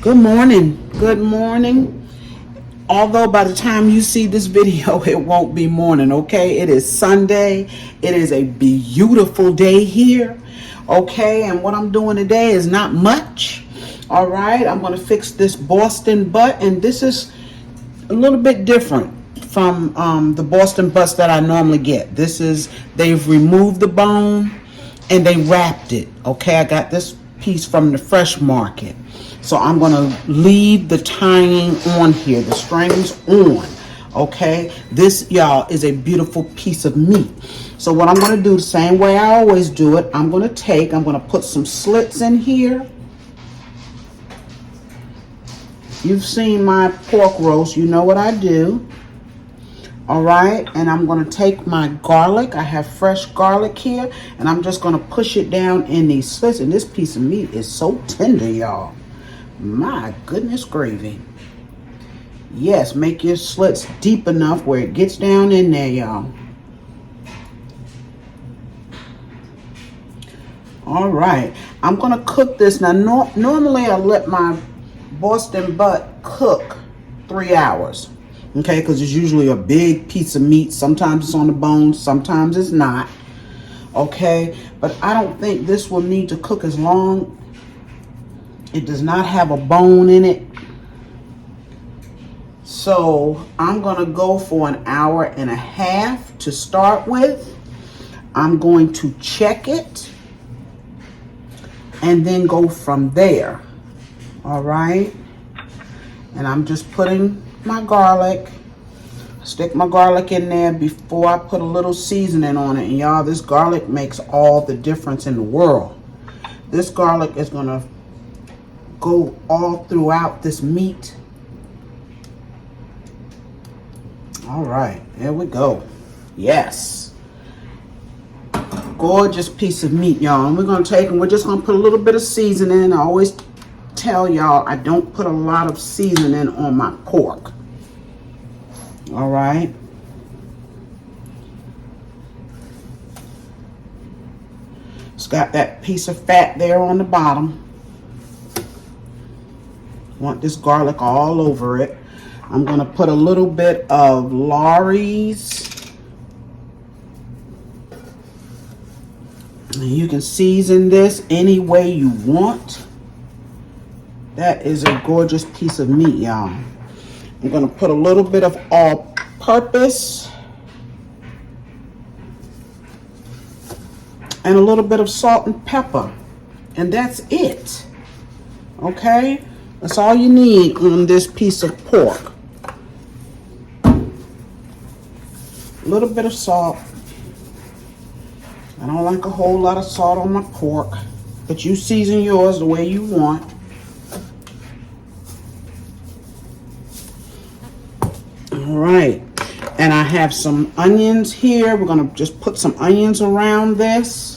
Good morning. Good morning. Although by the time you see this video, it won't be morning, okay? It is Sunday. It is a beautiful day here, okay? And what I'm doing today is not much, all right? I'm going to fix this Boston butt, and this is a little bit different from the Boston butts that I normally get. They've removed the bone and they wrapped it, okay? I got this piece from the fresh market. So I'm going to leave the tying on here, the strings on, okay? This, y'all, is a beautiful piece of meat. So what I'm going to do, the same way I always do it, I'm going to put some slits in here. You've seen my pork roast. You know what I do. All right, and I'm going to take my garlic. I have fresh garlic here, and I'm just going to push it down in these slits. And this piece of meat is so tender, y'all. My goodness gravy. Yes, make your slits deep enough where it gets down in there, y'all. All right, I'm going to cook this. Now, normally I let my Boston butt cook 3 hours. Okay, because it's usually a big piece of meat. Sometimes it's on the bone, sometimes it's not. Okay, but I don't think this will need to cook as long. It does not have a bone in it. So I'm going to go for 1.5 hours to start with. I'm going to check it and then go from there. All right. And I'm just putting my garlic. Stick my garlic in there before I put a little seasoning on it. And y'all, this garlic makes all the difference in the world. This garlic is going to go all throughout this meat. All right, there we go. Yes. Gorgeous piece of meat, y'all. And we're going to take and we're just going to put a little bit of seasoning. I always tell y'all I don't put a lot of seasoning on my pork. All right. It's got that piece of fat there on the bottom. Want this garlic all over it. I'm going to put a little bit of Lawry's. And you can season this any way you want. That is a gorgeous piece of meat, y'all. I'm going to put a little bit of all-purpose and a little bit of salt and pepper. And that's it. Okay? That's all you need on this piece of pork. A little bit of salt. I don't like a whole lot of salt on my pork, but you season yours the way you want. All right. And I have some onions here. We're going to just put some onions around this.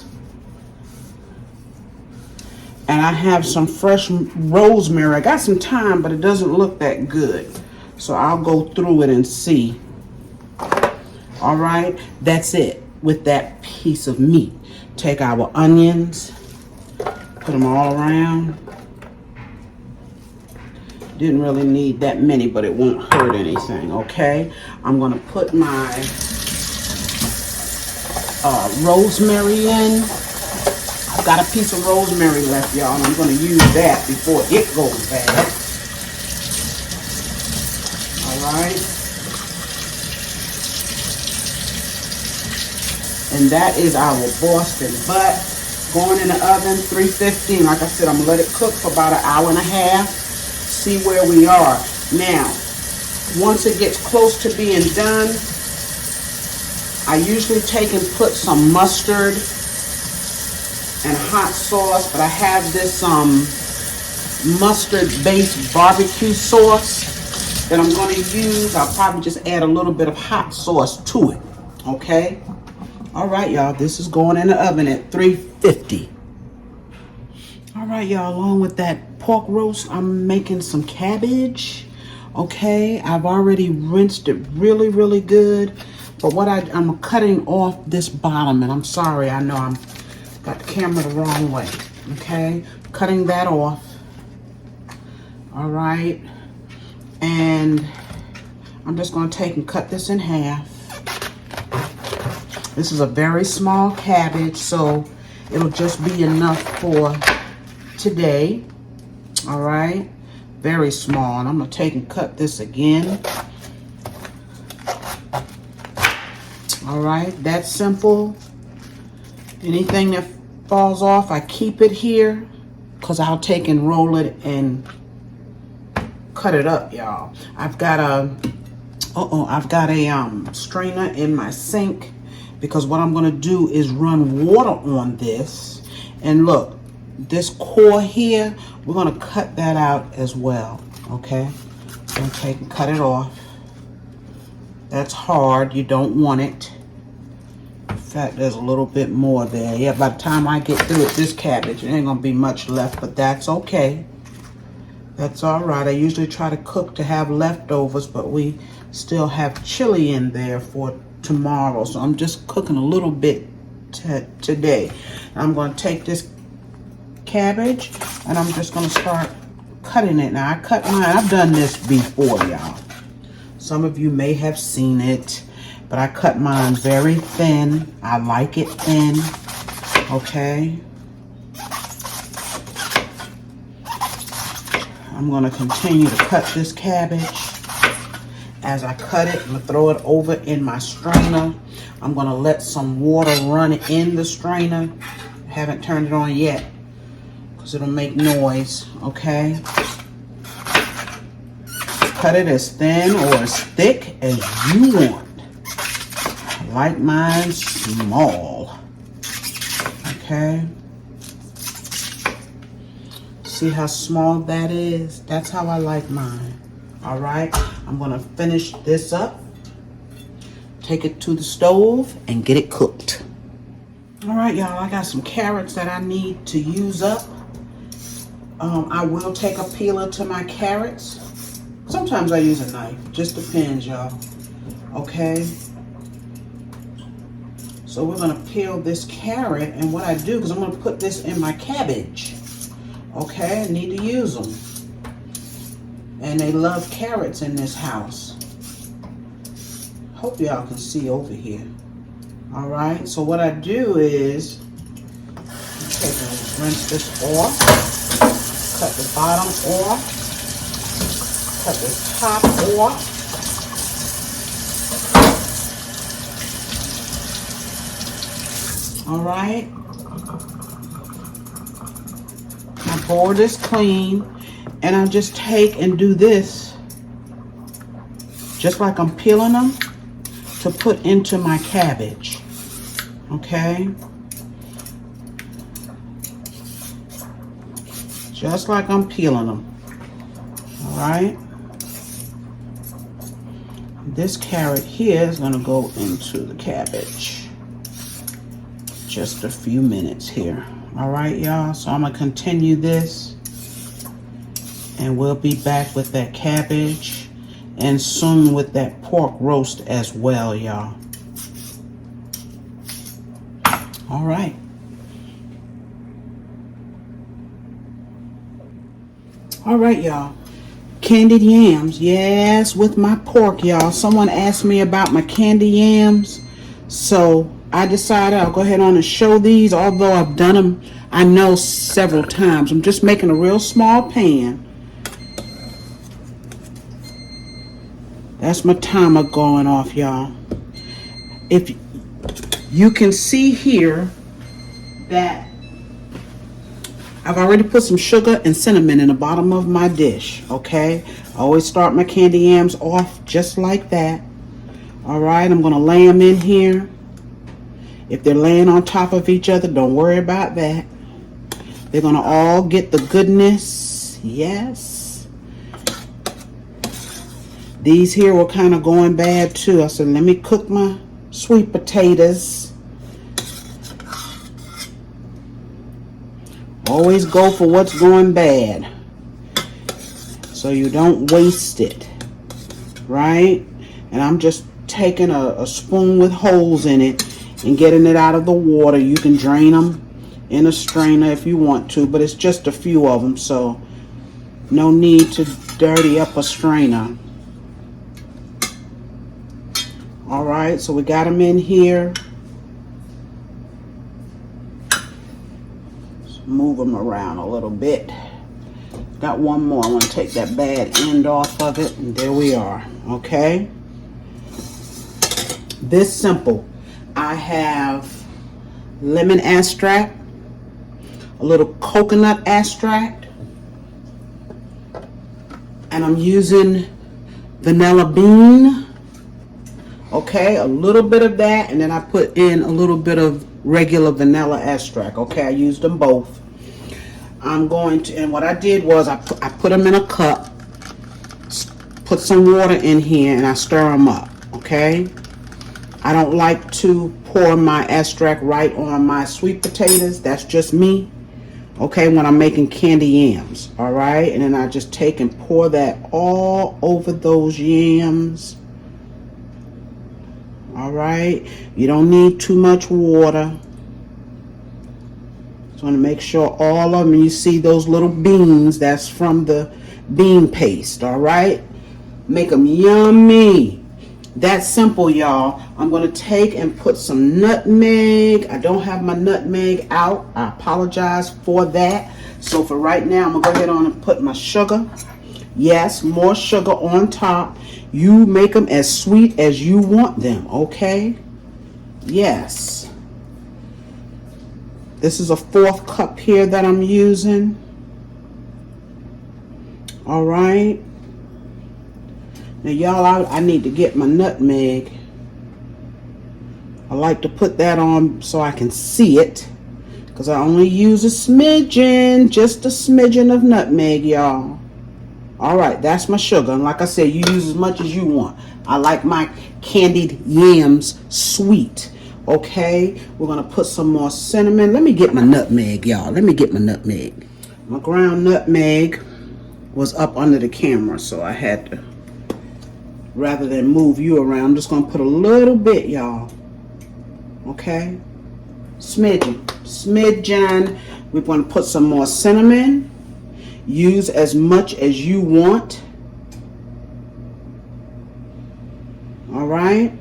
And I have some fresh rosemary. I got some thyme, but it doesn't look that good. So I'll go through it and see. All right. That's it with that piece of meat. Take our onions. Put them all around. Didn't really need that many, but it won't hurt anything. Okay. I'm going to put my rosemary in. I've got a piece of rosemary left, y'all, and I'm going to use that before it goes bad. All right. And that is our Boston butt. Going in the oven, 350. And like I said, I'm going to let it cook for about 1.5 hours. See where we are. Now, once it gets close to being done, I usually take and put some mustard and hot sauce, but I have this mustard-based barbecue sauce that I'm going to use. I'll probably just add a little bit of hot sauce to it, okay? All right, y'all, this is going in the oven at 350. All right, y'all, along with that pork roast, I'm making some cabbage, okay? I've already rinsed it really, really good, but I'm cutting off this bottom, and I'm sorry, I know I'm got the camera the wrong way, okay? Cutting that off. All right. And I'm just going to take and cut this in half. This is a very small cabbage, so it'll just be enough for today. All right. Very small. And I'm going to take and cut this again. All right. That's simple. Anything that falls off, I keep it here because I'll take and roll it and cut it up, y'all. I've got a strainer in my sink because what I'm gonna do is run water on this. And look, this core here, we're gonna cut that out as well. Okay, I'm gonna take and cut it off. That's hard. You don't want it. In fact, there's a little bit more there. Yeah, by the time I get through with this cabbage, there ain't gonna be much left, but that's okay. That's all right. I usually try to cook to have leftovers, but we still have chili in there for tomorrow. So I'm just cooking a little bit today. I'm going to take this cabbage and I'm just going to start cutting it. Now I cut mine. I've done this before, y'all. Some of you may have seen it, but I cut mine very thin. I like it thin. Okay. I'm going to continue to cut this cabbage. As I cut it, I'm going to throw it over in my strainer. I'm going to let some water run in the strainer. I haven't turned it on yet because it'll make noise, okay? Cut it as thin or as thick as you want. I like mine small, okay? See how small that is? That's how I like mine. All right, I'm gonna finish this up, take it to the stove and get it cooked. All right, y'all, I got some carrots that I need to use up. I will take a peeler to my carrots. Sometimes I use a knife, just depends, y'all. Okay, so we're gonna peel this carrot, and what I do, because I'm gonna put this in my cabbage. Okay, I need to use them. And they love carrots in this house. Hope y'all can see over here. All right, so what I do is take and rinse this off, cut the bottom off, cut the top off. All right. My board is clean, and I'll just take and do this, just like I'm peeling them, to put into my cabbage. Okay? Just like I'm peeling them. All right? This carrot here is going to go into the cabbage. Just a few minutes here. All right, y'all, so I'm gonna continue this and we'll be back with that cabbage and soon with that pork roast as well, y'all. All right. All right, y'all. Candied yams, yes, with my pork, y'all. Someone asked me about my candied yams, so I decided I'll go ahead on and show these, although I've done them, I know, several times. I'm just making a real small pan. That's my timer going off, y'all. If you can see here that I've already put some sugar and cinnamon in the bottom of my dish, okay? I always start my candy yams off just like that. All right, I'm gonna lay them in here. If they're laying on top of each other, don't worry about that. They're gonna all get the goodness. Yes. These here were kind of going bad too. I said, let me cook my sweet potatoes. Always go for what's going bad, so you don't waste it, right? And I'm just taking a spoon with holes in it and getting it out of the water. You can drain them in a strainer if you want to, but it's just a few of them, so No need to dirty up a strainer. All right, so we got them in here. Let's move them around a little bit. Got one more. I want to take that bad end off of it, and there we are. Okay. This simple. I have lemon extract, a little coconut extract, and I'm using vanilla bean. Okay, a little bit of that, and then I put in a little bit of regular vanilla extract. Okay, I used them both. I'm going to, and what I did was I put them in a cup, put some water in here, and I stir them up. Okay, I don't like to pour my extract right on my sweet potatoes. That's just me. Okay, when I'm making candy yams. All right, and then I just take and pour that all over those yams. All right, you don't need too much water. Just want to make sure all of them, you see those little beans, that's from the bean paste. All right, make them yummy. That's simple, y'all. I'm going to take and put some nutmeg. I don't have my nutmeg out. I apologize for that. So for right now, I'm going to go ahead on and put my sugar. Yes, more sugar on top. You make them as sweet as you want them, okay? Yes. This is a 4th cup here that I'm using. All right. Now, y'all, I need to get my nutmeg. I like to put that on so I can see it, because I only use a smidgen, just a smidgen of nutmeg, y'all. All right, that's my sugar. And like I said, you use as much as you want. I like my candied yams sweet. Okay, we're going to put some more cinnamon. Let me get my nutmeg, y'all. Let me get my nutmeg. My ground nutmeg was up under the camera, so I had to, rather than move you around, I'm just going to put a little bit, y'all. Okay, smidgen. We're going to put some more cinnamon. Use as much as you want. All right.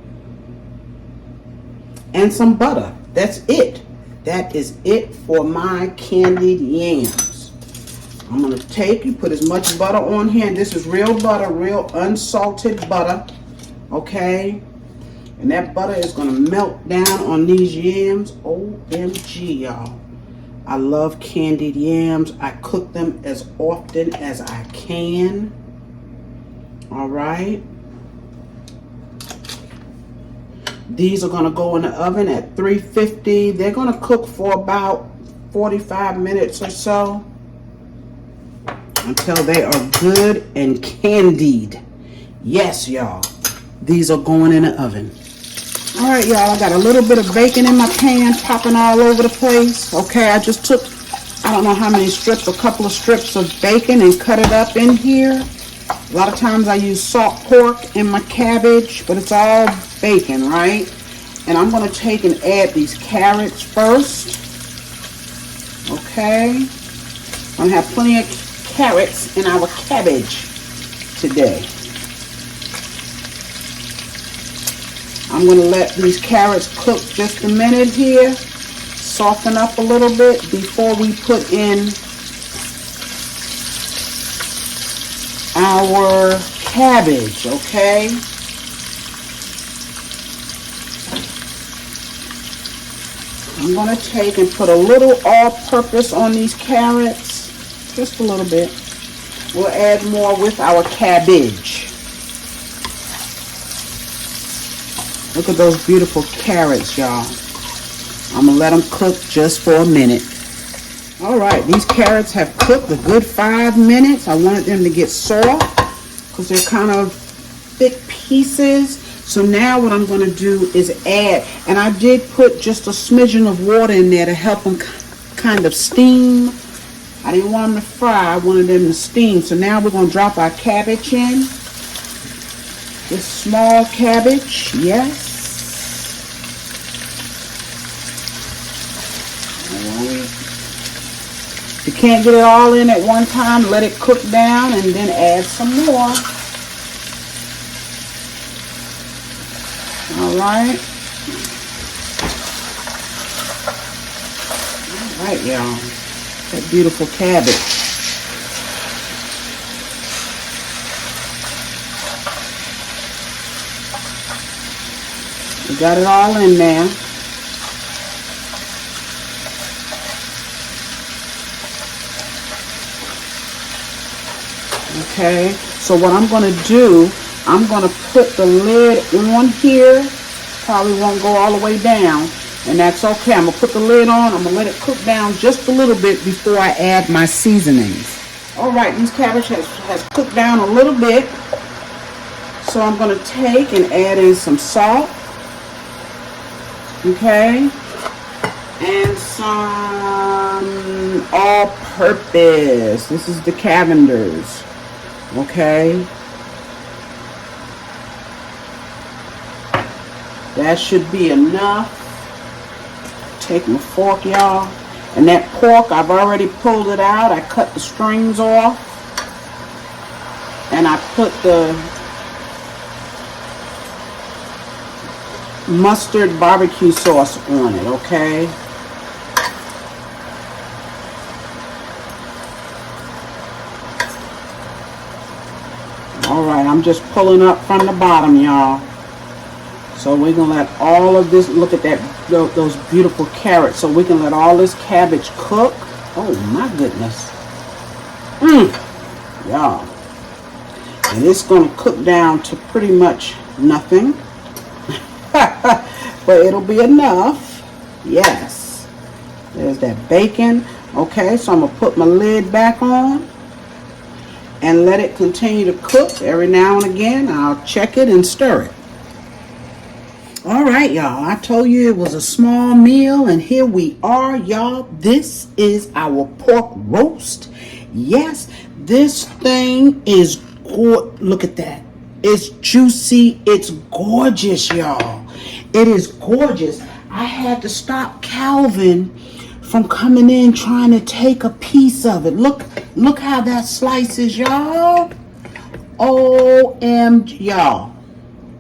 And some butter. That's it. That is it for my candied yams. I'm going to take, you put as much butter on here. And this is real butter, real unsalted butter. Okay. And that butter is going to melt down on these yams. OMG, y'all. I love candied yams. I cook them as often as I can. All right. These are going to go in the oven at 350. They're going to cook for about 45 minutes or so until they are good and candied. Yes, y'all. These are going in the oven. All right, y'all, I got a little bit of bacon in my pan, popping all over the place. Okay, I just took, I don't know how many strips, a couple of strips of bacon and cut it up in here. A lot of times I use salt pork in my cabbage, but it's all bacon, right? And I'm going to take and add these carrots first. Okay. I'm going to have plenty of carrots in our cabbage today. I'm going to let these carrots cook just a minute here, soften up a little bit before we put in our cabbage, okay? I'm going to take and put a little all-purpose on these carrots, just a little bit. We'll add more with our cabbage. Look at those beautiful carrots, y'all. I'm going to let them cook just for a minute. All right, these carrots have cooked a good 5 minutes. I wanted them to get soft because they're kind of thick pieces. So now what I'm going to do is add, and I did put just a smidgen of water in there to help them kind of steam. I didn't want them to fry, I wanted them to steam. So now we're going to drop our cabbage in. This small cabbage, yes. All right. you can't get it all in at one time, let it cook down and then add some more. All right. All right, y'all. That beautiful cabbage. We got it all in there. Okay, so what I'm going to do, I'm going to put the lid on here. Probably won't go all the way down, and that's okay. I'm going to put the lid on. I'm going to let it cook down just a little bit before I add my seasonings. All right, this cabbage has cooked down a little bit. So I'm going to take and add in some salt. Okay, and some all-purpose. This is the Cavender's. Okay, that should be enough. Take my fork, y'all, and that pork, I've already pulled it out. I cut the strings off, and I put the mustard barbecue sauce on it. Okay, all right, I'm just pulling up from the bottom, y'all. So we're gonna let all of this, look at that, those beautiful carrots. So we can let all this cabbage cook. Oh my goodness. Y'all, and it's gonna cook down to pretty much nothing. But it'll be enough. Yes, there's that bacon. Okay, so I'm gonna put my lid back on and let it continue to cook. Every now and again I'll check it and stir it. All right, y'all, I told you it was a small meal, and here we are, y'all. This is our pork roast. Yes, this thing is good. Look at that. It's juicy. It's gorgeous, y'all. It is gorgeous. I had to stop Calvin from coming in trying to take a piece of it. Look how that slices, y'all. OMG, y'all.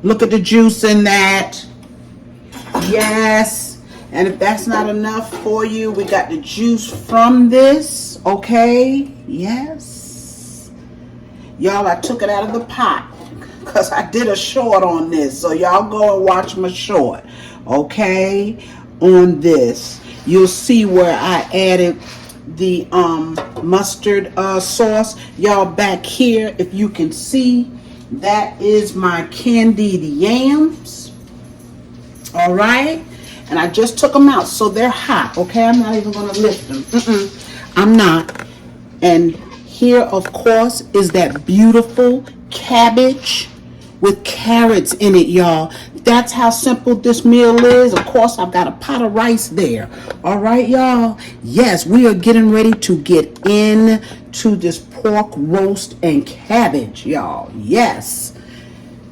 Look at the juice in that. Yes. And if that's not enough for you, we got the juice from this. Okay. Yes. Y'all, I took it out of the pot because I did a short on this. So y'all go and watch my short. Okay. On this. You'll see where I added the mustard sauce. Y'all, back here, if you can see, that is my candied yams. All right, and I just took them out, so they're hot. Okay, I'm not even gonna lift them. I'm not. And here, of course, is that beautiful cabbage with carrots in it, y'all. That's how simple this meal is. Of course, I've got a pot of rice there. All right, y'all. Yes, we are getting ready to get into this pork roast and cabbage, y'all. Yes.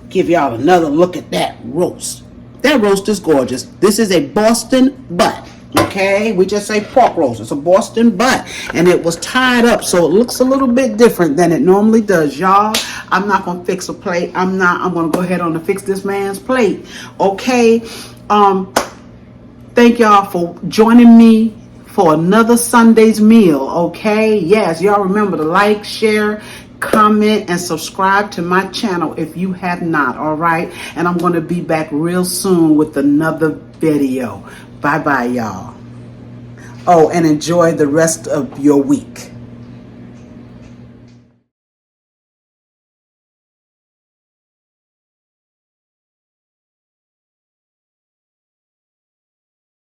Give y'all another look at that roast. That roast is gorgeous. This is a Boston butt. Okay, we just say pork roast. It's a Boston butt, and it was tied up, so it looks a little bit different than it normally does, y'all. I'm not gonna fix a plate. I'm gonna go ahead on and fix this man's plate. Okay. Thank y'all for joining me for another Sunday's meal. Okay. Yes, y'all remember to like, share, comment, and subscribe to my channel if you have not. All right, and I'm going to be back real soon with another video. Bye bye, y'all. Oh, and enjoy the rest of your week.